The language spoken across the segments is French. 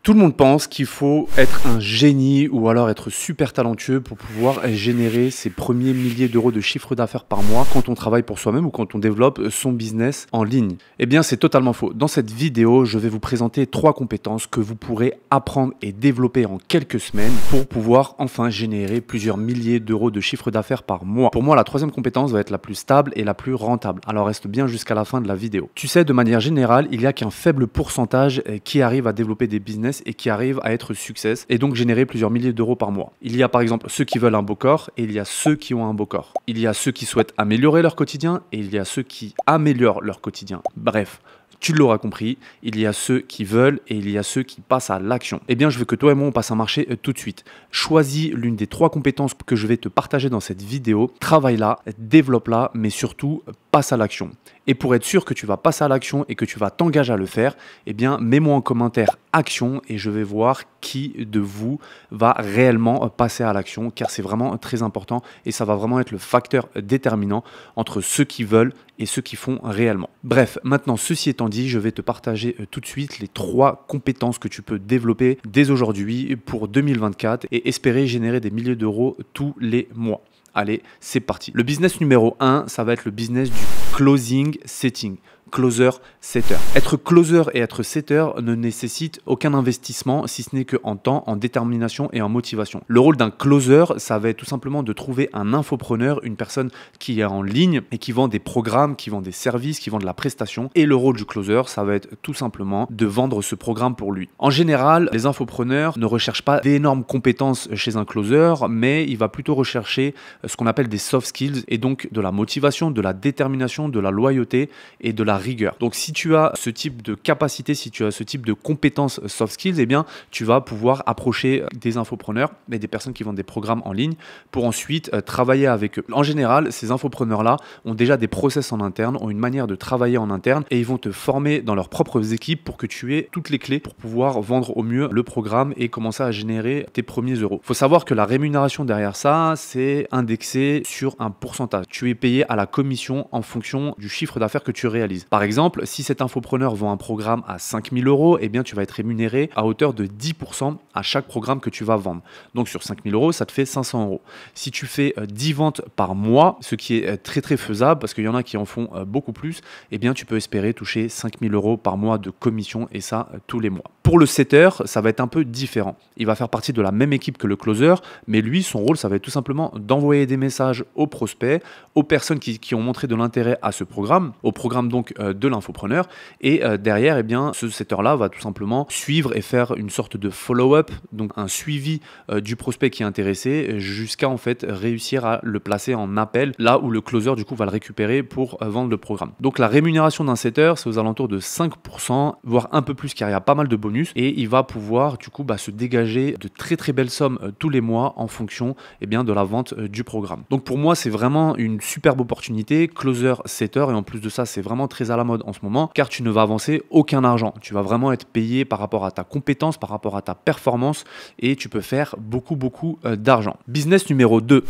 Tout le monde pense qu'il faut être un génie ou alors être super talentueux pour pouvoir générer ses premiers milliers d'euros de chiffre d'affaires par mois quand on travaille pour soi-même ou quand on développe son business en ligne. Eh bien, c'est totalement faux. Dans cette vidéo, je vais vous présenter 3 compétences que vous pourrez apprendre et développer en quelques semaines pour pouvoir enfin générer plusieurs milliers d'euros de chiffre d'affaires par mois. Pour moi, la 3e compétence va être la plus stable et la plus rentable. Alors reste bien jusqu'à la fin de la vidéo. Tu sais, de manière générale, il n'y a qu'un faible pourcentage qui arrive à développer des business et qui arrive à être success et donc générer plusieurs milliers d'euros par mois. Il y a par exemple ceux qui veulent un beau corps et il y a ceux qui ont un beau corps. Il y a ceux qui souhaitent améliorer leur quotidien et il y a ceux qui améliorent leur quotidien. Bref. Tu l'auras compris, il y a ceux qui veulent et il y a ceux qui passent à l'action. Eh bien, je veux que toi et moi, on passe à marcher tout de suite. Choisis l'une des 3 compétences que je vais te partager dans cette vidéo. Travaille-la, développe-la, mais surtout, passe à l'action. Et pour être sûr que tu vas passer à l'action et que tu vas t'engager à le faire, eh bien, mets-moi en commentaire action et je vais voir qui de vous va réellement passer à l'action car c'est vraiment très important et ça va vraiment être le facteur déterminant entre ceux qui veulent et ceux qui font réellement. Bref, maintenant, ceci étant dit, je vais te partager tout de suite les 3 compétences que tu peux développer dès aujourd'hui pour 2024 et espérer générer des milliers d'euros tous les mois. Allez, c'est parti. Le business numéro 1, ça va être le business du closing setting. Closer, setter. Être closer et être setter ne nécessite aucun investissement si ce n'est qu'en temps, en détermination et en motivation. Le rôle d'un closer, ça va être tout simplement de trouver un infopreneur, une personne qui est en ligne et qui vend des programmes, qui vend des services, qui vend de la prestation. Et le rôle du closer, ça va être tout simplement de vendre ce programme pour lui. En général, les infopreneurs ne recherchent pas d'énormes compétences chez un closer, mais il va plutôt rechercher ce qu'on appelle des soft skills et donc de la motivation, de la détermination, de la loyauté et de la rigueur. Donc si tu as ce type de capacité, si tu as ce type de compétences soft skills, eh bien tu vas pouvoir approcher des infopreneurs et des personnes qui vendent des programmes en ligne pour ensuite travailler avec eux. En général, ces infopreneurs-là ont déjà des process en interne, ont une manière de travailler en interne et ils vont te former dans leurs propres équipes pour que tu aies toutes les clés pour pouvoir vendre au mieux le programme et commencer à générer tes premiers euros. Il faut savoir que la rémunération derrière ça, c'est indexé sur un pourcentage. Tu es payé à la commission en fonction du chiffre d'affaires que tu réalises. Par exemple, si cet infopreneur vend un programme à 5 000 euros, eh bien, tu vas être rémunéré à hauteur de 10% à chaque programme que tu vas vendre. Donc, sur 5 000 euros, ça te fait 500 euros. Si tu fais 10 ventes par mois, ce qui est très, très faisable, parce qu'il y en a qui en font beaucoup plus, eh bien, tu peux espérer toucher 5 000 euros par mois de commission et ça, tous les mois. Pour le setter, ça va être un peu différent. Il va faire partie de la même équipe que le closer, mais lui, son rôle, ça va être tout simplement d'envoyer des messages aux prospects, aux personnes qui ont montré de l'intérêt à ce programme, au programme donc de l'infopreneur. Et derrière, eh bien, ce setter-là va tout simplement suivre et faire une sorte de follow-up, donc un suivi du prospect qui est intéressé jusqu'à en fait réussir à le placer en appel, là où le closer du coup va le récupérer pour vendre le programme. Donc la rémunération d'un setter, c'est aux alentours de 5%, voire un peu plus car il y a pas mal de bonus et il va pouvoir du coup se dégager de très très belles sommes tous les mois en fonction bien, de la vente du programme. Donc pour moi, c'est vraiment une superbe opportunité, closer, setter, et en plus de ça, c'est vraiment très à la mode en ce moment car tu ne vas avancer aucun argent. Tu vas vraiment être payé par rapport à ta compétence, par rapport à ta performance et tu peux faire beaucoup d'argent. Business numéro 2,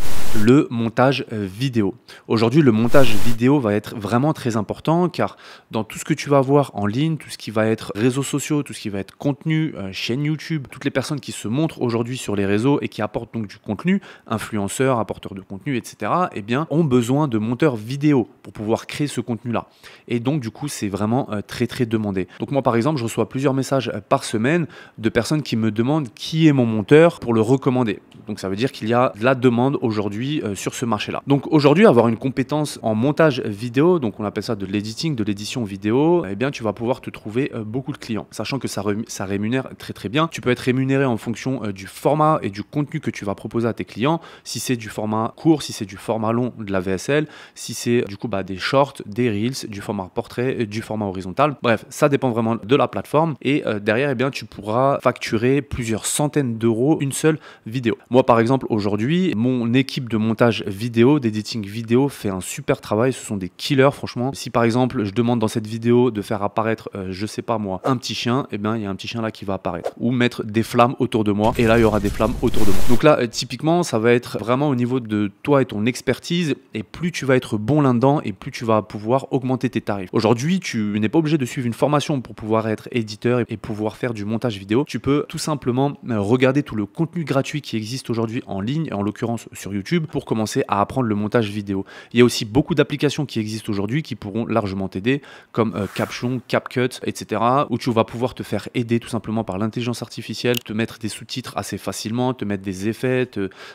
le montage vidéo. Aujourd'hui, le montage vidéo va être vraiment très important car dans tout ce que tu vas voir en ligne, tout ce qui va être réseaux sociaux, tout ce qui va être contenu, chaîne YouTube, toutes les personnes qui se montrent aujourd'hui sur les réseaux et qui apportent donc du contenu, influenceurs, apporteurs de contenu, etc., eh bien, ont besoin de monteurs vidéo pour pouvoir créer ce contenu-là. Et donc, du coup, c'est vraiment très, très demandé. Donc, moi, par exemple, je reçois plusieurs messages par semaine de personnes qui me demandent qui est mon monteur pour le recommander. Donc, ça veut dire qu'il y a de la demande aujourd'hui sur ce marché-là. Donc, aujourd'hui, avoir une compétence en montage vidéo, donc on appelle ça de l'editing, de l'édition vidéo, eh bien, tu vas pouvoir te trouver beaucoup de clients, sachant que ça rémunère très, très bien. Tu peux être rémunéré en fonction du format et du contenu que tu vas proposer à tes clients. Si c'est du format court, si c'est du format long, de la VSL, si c'est du coup des shorts, des reels, du format portrait, du format horizontal. Bref, ça dépend vraiment de la plateforme et derrière, eh bien, tu pourras facturer plusieurs centaines d'euros une seule vidéo. Moi, par exemple, aujourd'hui, mon équipe de montage vidéo, d'editing vidéo fait un super travail. Ce sont des killers, franchement. Si par exemple, je demande dans cette vidéo de faire apparaître, je sais pas moi, un petit chien, eh bien, il y a un petit chien là qui va apparaître. Ou mettre des flammes autour de moi, et là il y aura des flammes autour de moi. Donc là typiquement ça va être vraiment au niveau de toi et ton expertise, et plus tu vas être bon là-dedans et plus tu vas pouvoir augmenter tes tarifs. Aujourd'hui tu n'es pas obligé de suivre une formation pour pouvoir être éditeur et pouvoir faire du montage vidéo. Tu peux tout simplement regarder tout le contenu gratuit qui existe aujourd'hui en ligne, en l'occurrence sur YouTube, pour commencer à apprendre le montage vidéo. Il y a aussi beaucoup d'applications qui existent aujourd'hui qui pourront largement t'aider, comme Caption, CapCut, etc., où tu vas pouvoir te faire aider tout simplement par l'intelligence artificielle, te mettre des sous-titres assez facilement, te mettre des effets,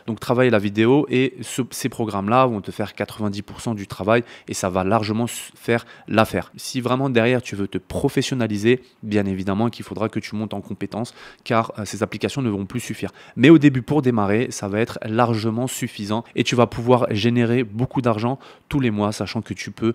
donc travailler la vidéo, et ces programmes-là vont te faire 90% du travail et ça va largement faire l'affaire. Si vraiment derrière tu veux te professionnaliser, bien évidemment qu'il faudra que tu montes en compétences, car ces applications ne vont plus suffire. Mais au début, pour démarrer, ça va être largement suffisant et tu vas pouvoir générer beaucoup d'argent tous les mois, sachant que tu peux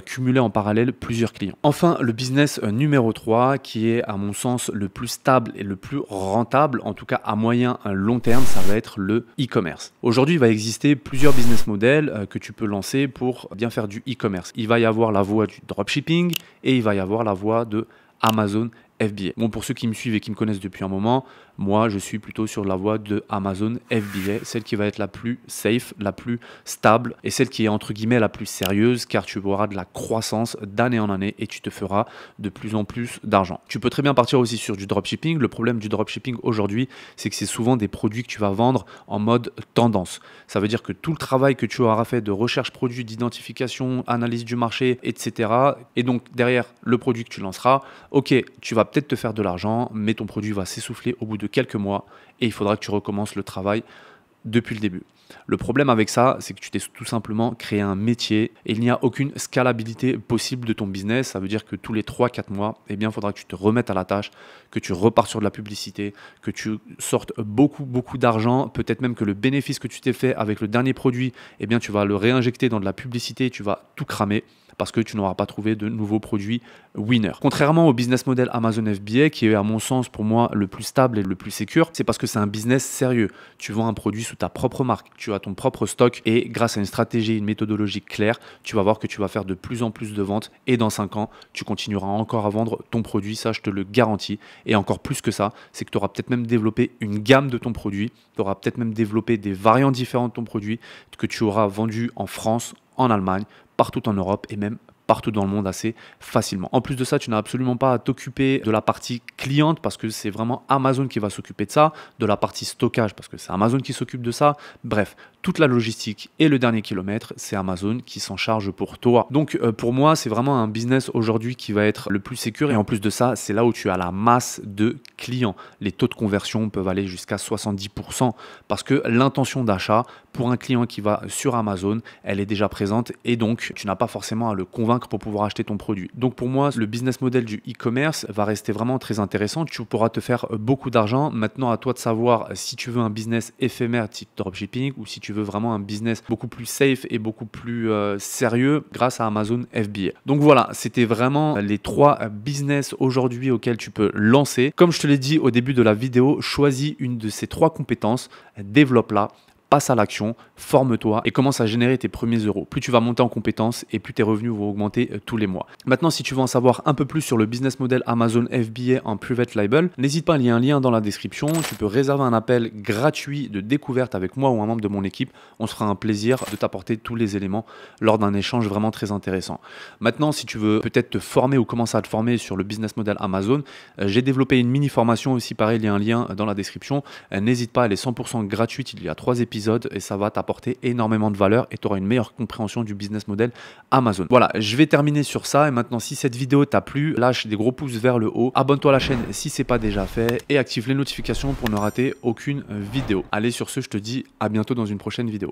cumuler en parallèle plusieurs clients. Enfin, le business numéro 3, qui est à mon sens le plus stable et le plus rentable, en tout cas à moyen long terme, ça va être le e-commerce. Aujourd'hui, il va exister plusieurs business models que tu peux lancer pour bien faire du e-commerce. Il va y avoir la voie du dropshipping et il va y avoir la voie de Amazon FBA. Bon, pour ceux qui me suivent et qui me connaissent depuis un moment, moi je suis plutôt sur la voie de Amazon FBA, celle qui va être la plus safe, la plus stable et celle qui est entre guillemets la plus sérieuse, car tu auras de la croissance d'année en année et tu te feras de plus en plus d'argent. Tu peux très bien partir aussi sur du dropshipping. Le problème du dropshipping aujourd'hui, c'est que c'est souvent des produits que tu vas vendre en mode tendance. Ça veut dire que tout le travail que tu auras fait de recherche produit, d'identification, analyse du marché, etc. et donc derrière le produit que tu lanceras, ok, tu vas peut-être te faire de l'argent, mais ton produit va s'essouffler au bout de quelques mois et il faudra que tu recommences le travail depuis le début. Le problème avec ça, c'est que tu t'es tout simplement créé un métier et il n'y a aucune scalabilité possible de ton business. Ça veut dire que tous les 3-4 mois, eh bien, il faudra que tu te remettes à la tâche, que tu repartes sur de la publicité, que tu sortes beaucoup d'argent, peut-être même que le bénéfice que tu t'es fait avec le dernier produit, eh bien, tu vas le réinjecter dans de la publicité et tu vas tout cramer parce que tu n'auras pas trouvé de nouveaux produits winner. Contrairement au business model Amazon FBA, qui est à mon sens pour moi le plus stable et le plus sécure, c'est parce que c'est un business sérieux. Tu vends un produit sous ta propre marque, tu as ton propre stock et grâce à une stratégie, une méthodologie claire, tu vas voir que tu vas faire de plus en plus de ventes et dans 5 ans, tu continueras encore à vendre ton produit, ça je te le garantis. Et encore plus que ça, c'est que tu auras peut-être même développé une gamme de ton produit, tu auras peut-être même développé des variantes différentes de ton produit que tu auras vendu en France, en Allemagne, partout en Europe et même partout dans le monde assez facilement. En plus de ça, tu n'as absolument pas à t'occuper de la partie cliente parce que c'est vraiment Amazon qui va s'occuper de ça, de la partie stockage parce que c'est Amazon qui s'occupe de ça. Bref, toute la logistique et le dernier kilomètre, c'est Amazon qui s'en charge pour toi. Donc pour moi, c'est vraiment un business aujourd'hui qui va être le plus sécure et en plus de ça, c'est là où tu as la masse de clients. Les taux de conversion peuvent aller jusqu'à 70% parce que l'intention d'achat pour un client qui va sur Amazon, elle est déjà présente et donc tu n'as pas forcément à le convaincre pour pouvoir acheter ton produit. Donc pour moi, le business model du e-commerce va rester vraiment très intéressant. Tu pourras te faire beaucoup d'argent. Maintenant, à toi de savoir si tu veux un business éphémère type dropshipping ou si tu veux vraiment un business beaucoup plus safe et beaucoup plus sérieux grâce à Amazon FBA. Donc voilà, c'était vraiment les 3 business aujourd'hui auxquels tu peux lancer. Comme je te l'ai dit au début de la vidéo, choisis une de ces 3 compétences, développe-la, passe à l'action, forme-toi et commence à générer tes premiers euros. Plus tu vas monter en compétences et plus tes revenus vont augmenter tous les mois. Maintenant, si tu veux en savoir un peu plus sur le business model Amazon FBA en private label, n'hésite pas, il y a un lien dans la description. Tu peux réserver un appel gratuit de découverte avec moi ou un membre de mon équipe. On se fera un plaisir de t'apporter tous les éléments lors d'un échange vraiment très intéressant. Maintenant, si tu veux peut-être te former ou commencer à te former sur le business model Amazon, j'ai développé une mini formation aussi, pareil, il y a un lien dans la description. N'hésite pas, elle est 100% gratuite, il y a 3 épisodes et ça va t'apporter énormément de valeur et tu auras une meilleure compréhension du business model Amazon. Voilà, je vais terminer sur ça et maintenant si cette vidéo t'a plu, lâche des gros pouces vers le haut, abonne-toi à la chaîne si c'est pas déjà fait et active les notifications pour ne rater aucune vidéo. Allez, sur ce, je te dis à bientôt dans une prochaine vidéo.